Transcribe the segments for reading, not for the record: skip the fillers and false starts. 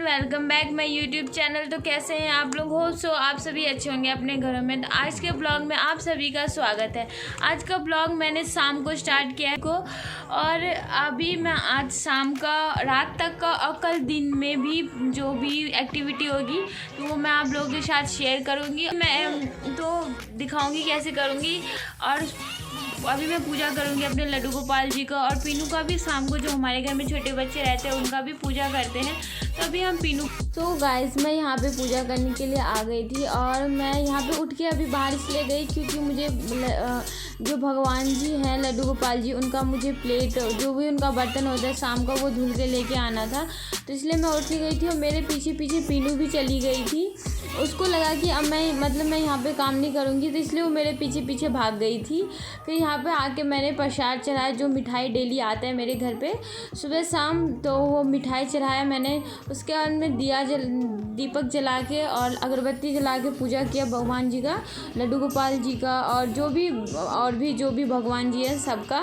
Welcome back my YouTube channel. तो कैसे हैं आप लोग? हो सो आप सभी अच्छे होंगे अपने घरों में। तो आज के ब्लॉग में आप सभी का स्वागत है। आज का ब्लॉग मैंने शाम को स्टार्ट किया है और अभी मैं आज शाम का रात तक का और कल दिन में भी जो भी एक्टिविटी होगी तो वो मैं आप लोगों के साथ शेयर करूँगी। मैं तो दिखाऊँगी कैसे करूँगी। और अभी मैं पूजा करूँगी अपने लड्डू गोपाल जी का और पीनू का भी। शाम को जो हमारे घर में छोटे बच्चे रहते हैं उनका भी पूजा करते हैं। तो अभी हम पीनू तो गाइस मैं यहाँ पे पूजा करने के लिए आ गई थी और मैं यहाँ पे उठ के अभी बाहर इसलिए गई क्योंकि मुझे जो भगवान जी हैं लड्डू गोपाल जी उनका मुझे प्लेट जो भी उनका बर्तन होता है शाम का वो धुल के लेके आना था। तो इसलिए मैं उठ के गई थी और मेरे पीछे पीछे पीनू भी चली गई थी। उसको लगा कि अब मैं यहाँ पे काम नहीं करूँगी तो इसलिए वो मेरे पीछे पीछे भाग गई थी। फिर यहाँ पे आके मैंने प्रसाद चढ़ाया, जो मिठाई डेली आता है मेरे घर पे सुबह शाम, तो वो मिठाई चढ़ाया मैंने। उसके बाद में दीपक जला के और अगरबत्ती जला के पूजा किया भगवान जी का, लड्डू गोपाल जी का और जो भी भगवान जी है सबका।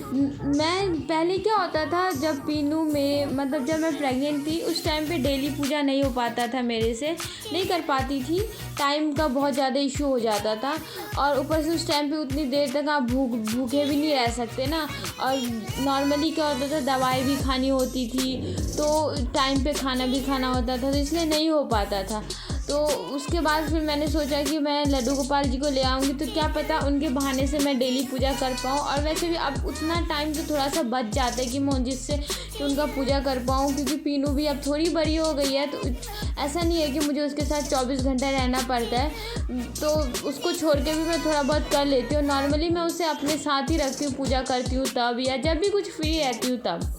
मैं पहले क्या होता था जब पीनू में जब मैं प्रेग्नेंट थी उस टाइम पे डेली पूजा नहीं हो पाता था, मेरे से नहीं कर पाती थी, टाइम का बहुत ज़्यादा इशू हो जाता था। और ऊपर से उस टाइम पे उतनी देर तक आप भूखे भी नहीं रह सकते ना। और नॉर्मली क्या होता था दवाई भी खानी होती थी तो टाइम पे खाना भी खाना होता था, तो इसलिए नहीं हो पाता था। तो उसके बाद फिर मैंने सोचा कि मैं लड्डू गोपाल जी को ले आऊँगी तो क्या पता उनके बहाने से मैं डेली पूजा कर पाऊँ। और वैसे भी अब उतना टाइम तो थोड़ा सा बच जाता है कि मैं जिससे कि उनका पूजा कर पाऊँ, क्योंकि पीनू भी अब थोड़ी बड़ी हो गई है तो ऐसा नहीं है कि मुझे उसके साथ 24 घंटे रहना पड़ता है। तो उसको छोड़ के भी मैं थोड़ा बहुत कर लेती हूँ। नॉर्मली मैं उसे अपने साथ ही रखती हूँ, पूजा करती हूँ तब, या जब भी कुछ फ्री रहती हूँ तब।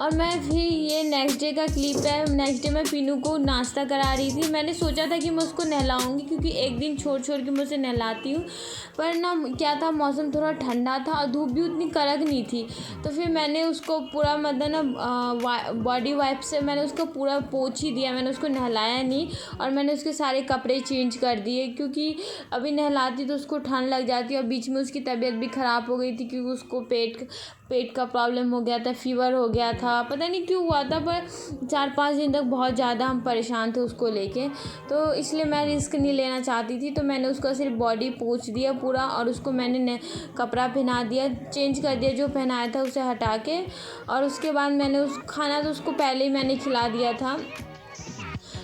और मैं फिर ये नेक्स्ट डे का क्लिप है। नेक्स्ट डे मैं पीनू को नाश्ता करा रही थी। मैंने सोचा था कि मैं उसको नहलाऊंगी क्योंकि एक दिन छोड़ के मैं उसे नहलाती हूँ, पर ना क्या था मौसम थोड़ा ठंडा था और धूप भी उतनी कड़क नहीं थी। तो फिर मैंने उसको पूरा बॉडी वाइप से मैंने उसको पूरा पोंछ ही दिया, मैंने उसको नहलाया नहीं। और मैंने उसके सारे कपड़े चेंज कर दिए क्योंकि अभी नहलाती तो उसको ठंड लग जाती। और बीच में उसकी तबीयत भी ख़राब हो गई थी क्योंकि उसको पेट का प्रॉब्लम हो गया था, फीवर हो गया था, पता नहीं क्यों हुआ था, पर 4-5 दिन तक बहुत ज़्यादा हम परेशान थे उसको लेके। तो इसलिए मैं रिस्क नहीं लेना चाहती थी, तो मैंने उसका सिर्फ बॉडी पोंछ दिया पूरा और उसको मैंने कपड़ा पहना दिया, चेंज कर दिया, जो पहनाया था उसे हटा के। और उसके बाद मैंने खाना तो उसको पहले ही मैंने खिला दिया था।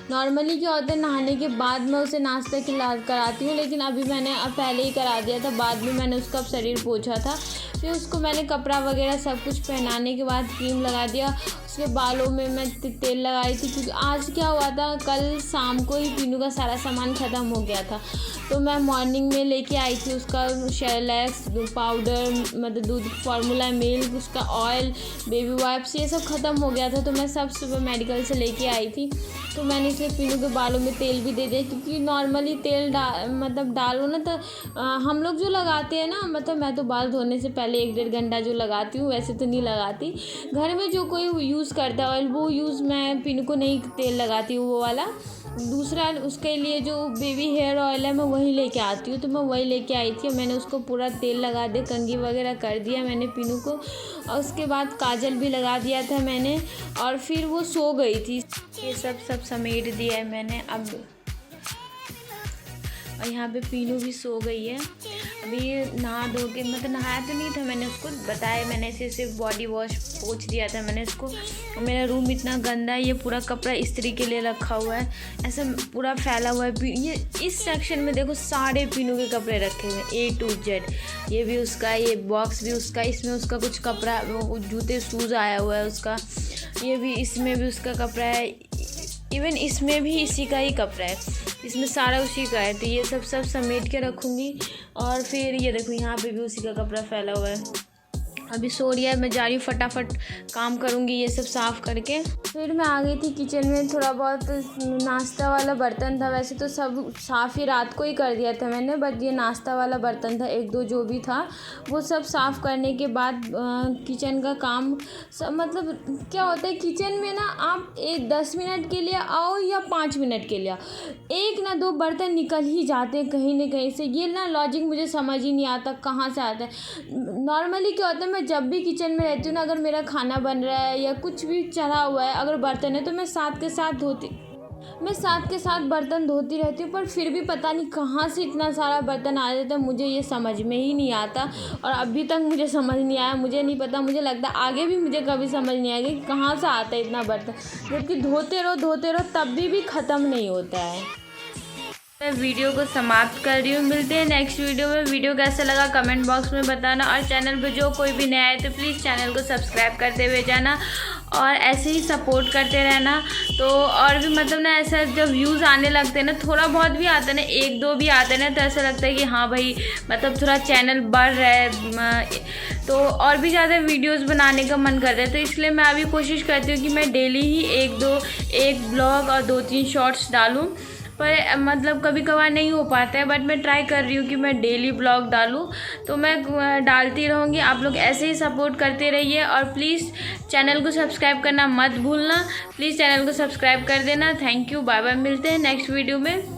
नॉर्मली क्या होता है नहाने के बाद मैं उसे नाश्ता कराती हूँ, लेकिन अभी मैंने पहले ही करा दिया था, बाद में मैंने उसका शरीर पोंछा था। फिर उसको मैंने कपड़ा वगैरह सब कुछ पहनाने के बाद क्रीम लगा दिया। उसके बालों में मैं तेल लगाई थी क्योंकि आज क्या हुआ था, कल शाम को ही पीनू का सारा सामान ख़त्म हो गया था। तो मैं मॉर्निंग में लेके आई थी उसका सेरेलैक्स पाउडर, दूध फार्मूला मिल्क, उसका ऑयल, बेबी वाइप्स, ये सब ख़त्म हो गया था। तो मैं सब सुबह मेडिकल से लेके आई थी। तो मैंने इसलिए पीनू के बालों में तेल भी दे दिया क्योंकि नॉर्मली तेल डालो ना तो हम लोग जो लगाते हैं ना, मैं तो बाल धोने से पहले 1-1.5 घंटा जो लगाती हूँ, वैसे तो नहीं लगाती। घर में जो कोई यूज़ करता है ऑयल वो मैं पीनू को नहीं तेल लगाती हूँ, वो वाला दूसरा। उसके लिए जो बेबी हेयर ऑयल है मैं वही लेके आती हूँ, तो मैं वही लेके आई थी। मैंने उसको पूरा तेल लगा दिया, कंघी वगैरह कर दिया मैंने पीनू को, और उसके बाद काजल भी लगा दिया था मैंने। और फिर वो सो गई थी। ये सब समेट दिया है मैंने अब। और यहाँ पे पीनू भी सो गई है। अभी नहा धो के नहाया तो नहीं था, मैंने उसको बताया, मैंने ऐसे बॉडी वॉश पोंछ दिया था मैंने उसको। मेरा रूम इतना गंदा है, ये पूरा कपड़ा इस्त्री के लिए रखा हुआ है, ऐसा पूरा फैला हुआ है। ये इस सेक्शन में देखो सारे पीनू के कपड़े रखे हुए हैं A to Z। ये भी उसका, ये बॉक्स भी उसका, इसमें उसका कुछ कपड़ा जूते शूज़ आया हुआ है उसका, ये भी, इसमें भी उसका कपड़ा है, इवन इसमें भी इसी का ही कपड़ा है, इसमें सारा उसी का है। तो ये सब समेट के रखूँगी। और फिर ये देखो यहाँ पे भी उसी का कपड़ा फैला हुआ है। अभी सो रही है, मैं जा रही हूँ फटाफट काम करूँगी ये सब साफ़ करके। फिर मैं आ गई थी किचन में, थोड़ा बहुत नाश्ता वाला बर्तन था, वैसे तो सब साफ़ ही रात को ही कर दिया था मैंने, बट ये नाश्ता वाला बर्तन था, एक दो जो भी था वो सब साफ़ करने के बाद किचन का काम सब, मतलब क्या होता है किचन में ना, आप 10 मिनट के लिए आओ या 5 मिनट के लिए आओ, एक ना दो बर्तन निकल ही जाते हैं कहीं ना कहीं से। ये ना लॉजिक मुझे समझ ही नहीं आता कहाँ से आता है। नॉर्मली क्या होता है, मैं जब भी किचन में रहती हूँ ना, अगर मेरा खाना बन रहा है या कुछ भी चढ़ा हुआ है, अगर बर्तन है तो मैं साथ के साथ बर्तन धोती रहती हूँ, पर फिर भी पता नहीं कहाँ से इतना सारा बर्तन आ जाता है, मुझे ये समझ में ही नहीं आता और अभी तक मुझे समझ नहीं आया। मुझे नहीं पता, मुझे लगता है आगे भी मुझे कभी समझ नहीं आएगा कि कहाँ से आता है इतना बर्तन, जबकि धोते रहो तब भी ख़त्म नहीं होता है। मैं वीडियो को समाप्त कर रही हूँ, मिलते हैं नेक्स्ट वीडियो में। वीडियो कैसा लगा कमेंट बॉक्स में बताना, और चैनल पर जो कोई भी नया है तो प्लीज़ चैनल को सब्सक्राइब करते हुए जाना और ऐसे ही सपोर्ट करते रहना। तो और भी मतलब ना, ऐसा जब व्यूज़ आने लगते हैं ना, थोड़ा बहुत भी आता है ना, एक दो भी आते हैं ना, तो ऐसा लगता है कि हाँ भाई मतलब थोड़ा चैनल बढ़ रहा है, तो और भी ज़्यादा वीडियोस बनाने का मन करता है। तो इसलिए मैं अभी कोशिश करती हूँ कि मैं डेली ही एक ब्लॉग और 2-3 शॉर्ट्स डालूँ, पर मतलब कभी कभार नहीं हो पाता है, बट मैं ट्राई कर रही हूँ कि मैं डेली ब्लॉग डालूँ, तो मैं डालती रहूँगी। आप लोग ऐसे ही सपोर्ट करते रहिए और प्लीज़ चैनल को सब्सक्राइब करना मत भूलना, प्लीज़ चैनल को सब्सक्राइब कर देना। थैंक यू, बाय बाय, मिलते हैं नेक्स्ट वीडियो में।